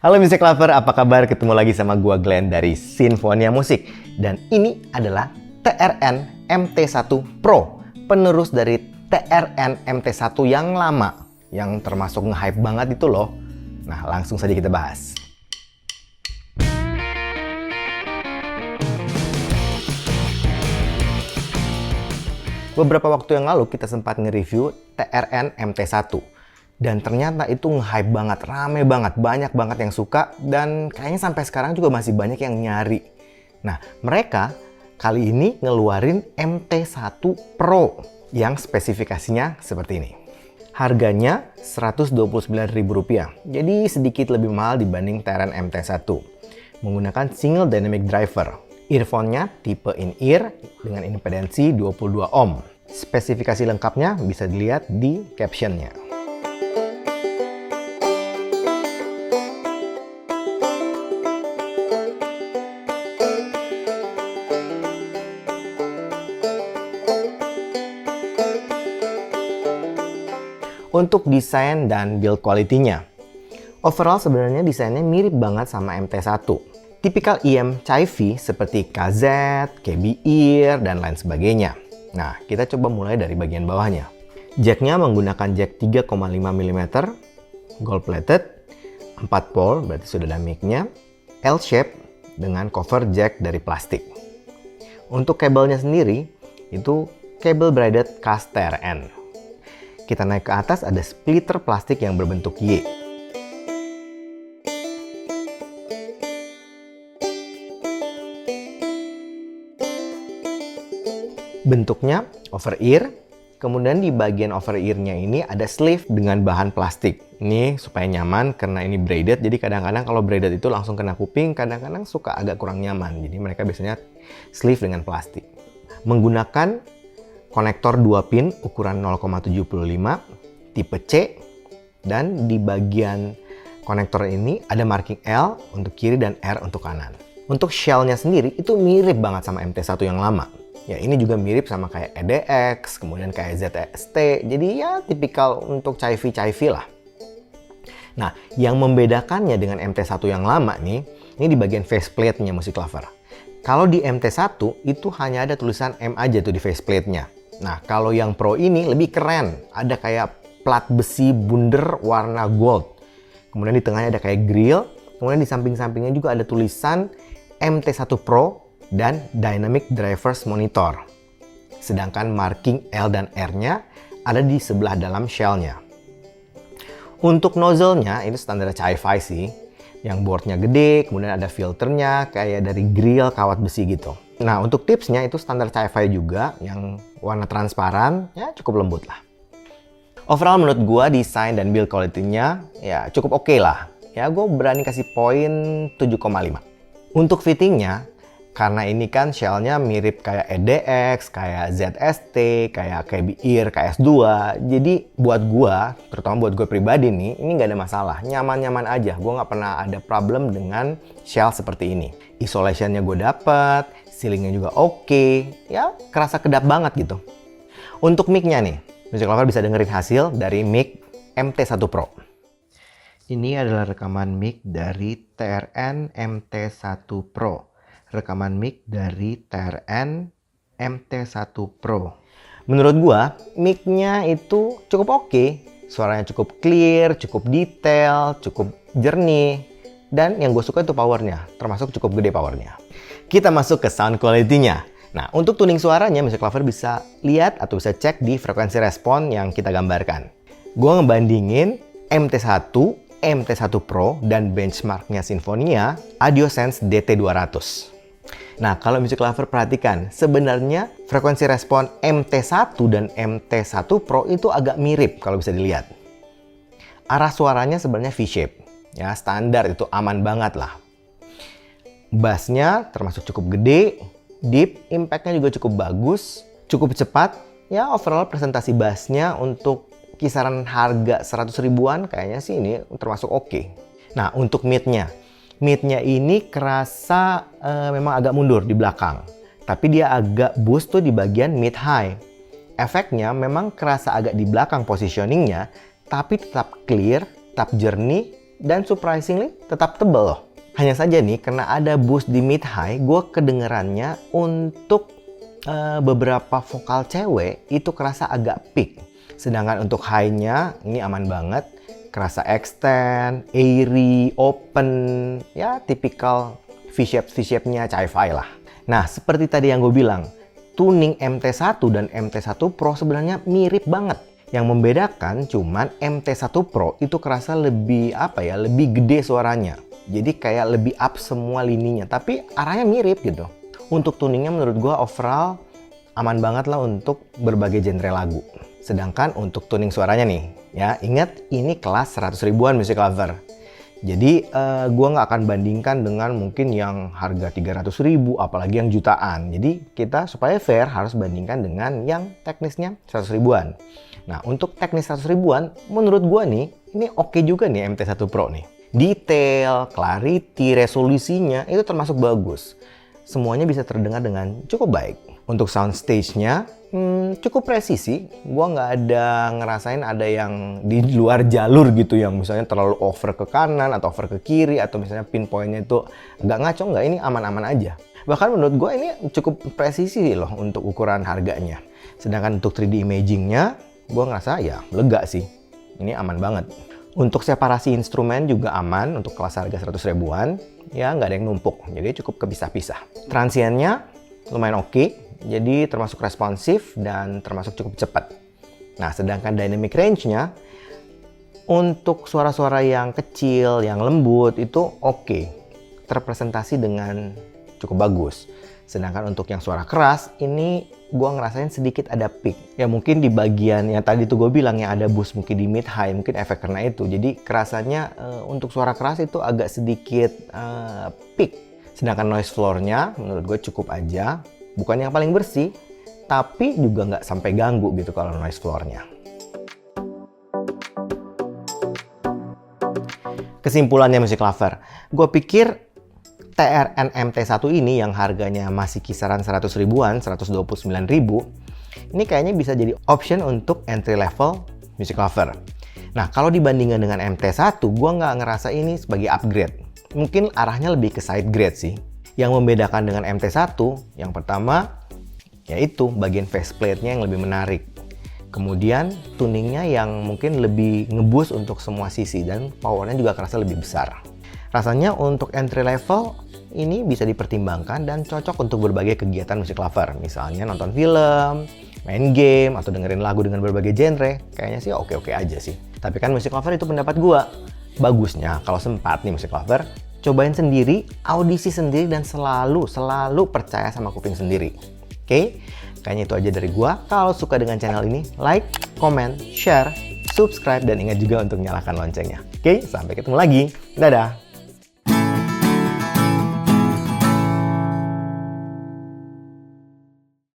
Halo Music Lover, apa kabar? Ketemu lagi sama gua Glenn dari Sinfonia Musik. Dan ini adalah TRN MT1 Pro, penerus dari TRN MT1 yang lama, yang termasuk nge-hype banget itu loh. Nah, langsung saja kita bahas. Beberapa waktu yang lalu kita sempat nge-review TRN MT1. Dan ternyata itu nge-hype banget, rame banget, banyak banget yang suka, dan kayaknya sampai sekarang juga masih banyak yang nyari. Nah, mereka kali ini ngeluarin MT1 Pro yang spesifikasinya seperti ini. Harganya Rp129.000, jadi sedikit lebih mahal dibanding TRN MT1. Menggunakan single dynamic driver. Earphone-nya tipe in-ear dengan impedansi 22 ohm. Spesifikasi lengkapnya bisa dilihat di caption-nya. Untuk desain dan build quality-nya. Overall sebenarnya desainnya mirip banget sama MT1. Tipikal IM Chi-Fi seperti KZ, KB Ear, dan lain sebagainya. Nah, kita coba mulai dari bagian bawahnya. Jack-nya menggunakan jack 3,5 mm, gold plated, 4 pole, berarti sudah ada mic-nya, L-shape dengan cover jack dari plastik. Untuk kabelnya sendiri, itu kabel braided cast TRN. Kita naik ke atas, ada splitter plastik yang berbentuk Y. Bentuknya over ear, kemudian di bagian over ear-nya ini ada sleeve dengan bahan plastik. Ini supaya nyaman karena ini braided, jadi kadang-kadang kalau braided itu langsung kena kuping, kadang-kadang suka agak kurang nyaman. Jadi mereka biasanya sleeve dengan plastik. Menggunakan konektor 2 pin ukuran 0,75 tipe C, dan di bagian konektor ini ada marking L untuk kiri dan R untuk kanan. Untuk shell-nya sendiri itu mirip banget sama MT1 yang lama. Ya, ini juga mirip sama kayak EDX, kemudian kayak ZST. Jadi ya tipikal untuk Chi-Fi lah. Nah, yang membedakannya dengan MT1 yang lama nih, ini di bagian faceplate-nya Music Lover. Kalau di MT1 itu hanya ada tulisan M aja tuh di faceplate-nya. Nah, kalau yang Pro ini lebih keren. Ada kayak plat besi bundar warna gold. Kemudian di tengahnya ada kayak grill. Kemudian di samping-sampingnya juga ada tulisan MT1 Pro dan Dynamic Drivers Monitor. Sedangkan marking L dan R-nya ada di sebelah dalam shell-nya. Untuk nozzle-nya itu standar Chi-Fi sih. Yang boardnya gede, kemudian ada filternya kayak dari grill kawat besi gitu. Nah, untuk tipsnya itu standar Chi-Fi juga, yang warna transparan, ya cukup lembut lah. Overall menurut gua desain dan build quality-nya ya cukup oke lah. Ya gue berani kasih poin 7,5. Untuk fittingnya, karena ini kan shell-nya mirip kayak EDX, kayak ZST, kayak KB Ear, KS2. Jadi buat gua, terutama buat gue pribadi nih, ini nggak ada masalah. Nyaman-nyaman aja. Gue nggak pernah ada problem dengan shell seperti ini. Isolation-nya gue dapet, ceilingnya juga oke. Ya kerasa kedap banget gitu. Untuk mic-nya nih, Music Lover bisa dengerin hasil dari mic MT1 Pro. Ini adalah rekaman mic dari TRN MT1 Pro. Rekaman mic dari TRN MT1 Pro. Menurut gua, mic-nya itu cukup oke. Suaranya cukup clear, cukup detail, cukup jernih. Dan yang gue suka itu powernya, termasuk cukup gede powernya. Kita masuk ke sound quality-nya. Nah, untuk tuning suaranya, Music Lover bisa lihat atau bisa cek di frekuensi respon yang kita gambarkan. Gua ngebandingin MT1, MT1 Pro, dan benchmarknya Sinfonia AudioSense DT200. Nah, kalau Music Lover perhatikan, sebenarnya frekuensi respon MT1 dan MT1 Pro itu agak mirip kalau bisa dilihat. Arah suaranya sebenarnya V-shape. Ya, standar itu aman banget lah. Bassnya termasuk cukup gede, deep, impact-nya juga cukup bagus, cukup cepat. Ya, overall presentasi bassnya untuk kisaran harga 100 ribuan kayaknya sih ini termasuk oke. Nah, untuk mid-nya. Mid-nya ini kerasa memang agak mundur di belakang. Tapi dia agak boost tuh di bagian mid-high. Efeknya memang kerasa agak di belakang positioningnya, tapi tetap clear, tetap jernih, dan surprisingly tetap tebal loh. Hanya saja nih, karena ada boost di mid high, gue kedengerannya untuk beberapa vokal cewek itu kerasa agak peak. Sedangkan untuk high-nya ini aman banget, kerasa extend, airy, open, ya tipikal V-shape-nya Chi-Fi lah. Nah, seperti tadi yang gue bilang, tuning MT1 dan MT1 Pro sebenarnya mirip banget. Yang membedakan cuman MT1 Pro itu kerasa lebih lebih gede suaranya. Jadi kayak lebih up semua lininya, tapi arahnya mirip gitu. Untuk tuningnya menurut gua overall aman banget lah untuk berbagai genre lagu. Sedangkan untuk tuning suaranya nih, ya ingat ini kelas 100 ribuan Music Lover. Jadi gua nggak akan bandingkan dengan mungkin yang harga 300 ribu, apalagi yang jutaan. Jadi kita supaya fair harus bandingkan dengan yang teknisnya 100 ribuan. Nah, untuk teknis 100 ribuan, menurut gua nih, ini oke juga nih MT1 Pro nih. Detail, clarity, resolusinya itu termasuk bagus. Semuanya bisa terdengar dengan cukup baik. Untuk soundstage-nya, cukup presisi. Gua nggak ada ngerasain ada yang di luar jalur gitu, yang misalnya terlalu over ke kanan atau over ke kiri, atau misalnya pinpoint-nya itu agak ngaco. Nggak, ini aman-aman aja. Bahkan menurut gua ini cukup presisi loh untuk ukuran harganya. Sedangkan untuk 3D imaging-nya, gue ngerasa ya lega sih, ini aman banget. Untuk separasi instrumen juga aman, untuk kelas harga 100 ribuan, ya nggak ada yang numpuk, jadi cukup kepisah-pisah. Transiennya lumayan oke, jadi termasuk responsif dan termasuk cukup cepat. Nah, sedangkan dynamic range-nya, untuk suara-suara yang kecil, yang lembut, itu oke, terpresentasi dengan cukup bagus. Sedangkan untuk yang suara keras, ini gue ngerasain sedikit ada peak. Ya mungkin di bagian yang tadi tuh gue bilang yang ada boost mungkin di mid high, mungkin efek karena itu. Jadi kerasanya untuk suara keras itu agak sedikit peak. Sedangkan noise floor-nya menurut gue cukup aja. Bukan yang paling bersih, tapi juga nggak sampai ganggu gitu kalau noise floor-nya. Kesimpulannya Music Lover, gue pikir TRN MT1 ini yang harganya masih kisaran 100 ribuan, 129 ribu, ini kayaknya bisa jadi option untuk entry level Music Lover. Nah, kalau dibandingkan dengan MT1, gue nggak ngerasa ini sebagai upgrade. Mungkin arahnya lebih ke side grade sih. Yang membedakan dengan MT1, yang pertama, yaitu bagian faceplate-nya yang lebih menarik. Kemudian tuningnya yang mungkin lebih ngeboost untuk semua sisi dan powernya juga kerasa lebih besar. Rasanya untuk entry level ini bisa dipertimbangkan dan cocok untuk berbagai kegiatan Music Lover. Misalnya nonton film, main game, atau dengerin lagu dengan berbagai genre. Kayaknya sih oke-oke aja sih. Tapi kan Music Lover itu pendapat gua. Bagusnya kalau sempat nih Music Lover, cobain sendiri, audisi sendiri, dan selalu percaya sama kuping sendiri. Oke? Kayaknya itu aja dari gua. Kalau suka dengan channel ini, like, comment, share, subscribe, dan ingat juga untuk nyalakan loncengnya. Oke? Sampai ketemu lagi. Dadah!